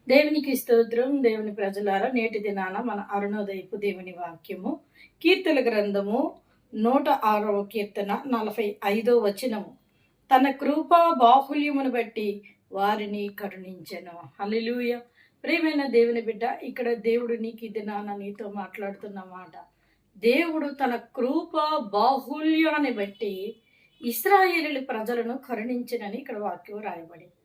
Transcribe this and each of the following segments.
దేవునికి స్తోత్రం. దేవుని ప్రజలారా, నేటి దినాన మన అరుణోదయపు దేవుని వాక్యము కీర్తన గ్రంథము 106వ కీర్తన 45వ వచనము. తన కృపా బాహుల్యమును బట్టి వారిని కరుణించెను. హల్లెలూయా. ప్రియమైన దేవుని బిడ్డ, ఇక్కడ దేవుడు నీకు ఈ దినాన నీతో మాట్లాడుతున్న మాట, దేవుడు తన కృపా బాహుల్యాన్ని బట్టి ఇశ్రాయేలు ప్రజలను కరుణించినని ఇక్కడ వాక్యం రాయబడింది.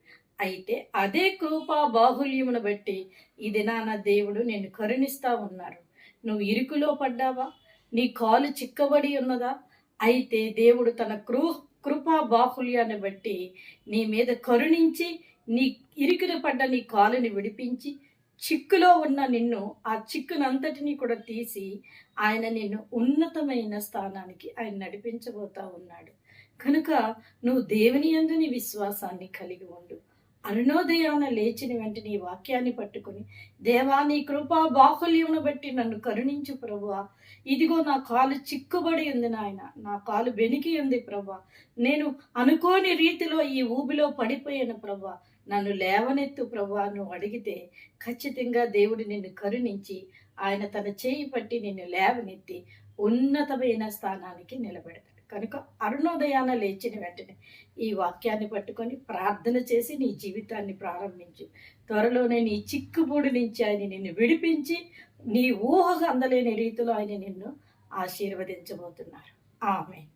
అయితే అదే కృపా బాహుల్యమును బట్టి ఈ దినాన దేవుడు నిన్ను కరుణిస్తా ఉన్నారు. నువ్వు ఇరుకులో పడ్డావా? నీ కాలు చిక్కబడి ఉన్నదా? అయితే దేవుడు తన కృపా బాహుల్యాన్ని బట్టి నీ మీద కరుణించి నీ ఇరుకున పడ్డ నీ కాలుని విడిపించి చిక్కులో ఉన్న నిన్ను, ఆ చిక్కునంతటినీ కూడా తీసి ఆయన నిన్ను ఉన్నతమైన స్థానానికి ఆయన నడిపించబోతా ఉన్నాడు. కనుక నువ్వు దేవుని యందు నీ విశ్వాసాన్ని కలిగి ఉండు. అరుణోదయాన లేచిన వెంటనే ఈ వాక్యాన్ని పట్టుకొని, దేవా నీ కృపా బాహుల్యమును బట్టి నన్ను కరుణించు ప్రభువా. ఇదిగో నా కాలు చిక్కుబడి ఉంది నాయన, నా కాలు బెనికి ఉంది ప్రభువా. నేను అనుకోని రీతిలో ఈ ఊబిలో పడిపోయాను ప్రభువా, నన్ను లేవనెత్తు ప్రభువా. నువ్వు అడిగితే ఖచ్చితంగా దేవుడు నిన్ను కరుణించి ఆయన తన చేయి పట్టి నిన్ను లేవనెత్తి ఉన్నతమైన స్థానానికి నిలబెడతాడు. కనుక అరుణోదయాన లేచిన వెంటనే ఈ వాక్యాన్ని పట్టుకొని ప్రార్థన చేసి నీ జీవితాన్ని ప్రారంభించు. త్వరలోనే నీ చిక్కుబూడి నుంచి ఆయన నిన్ను విడిపించి నీ ఊహకు అందలేని రీతిలో ఆయన నిన్ను ఆశీర్వదించబోతున్నారు. ఆమేన్.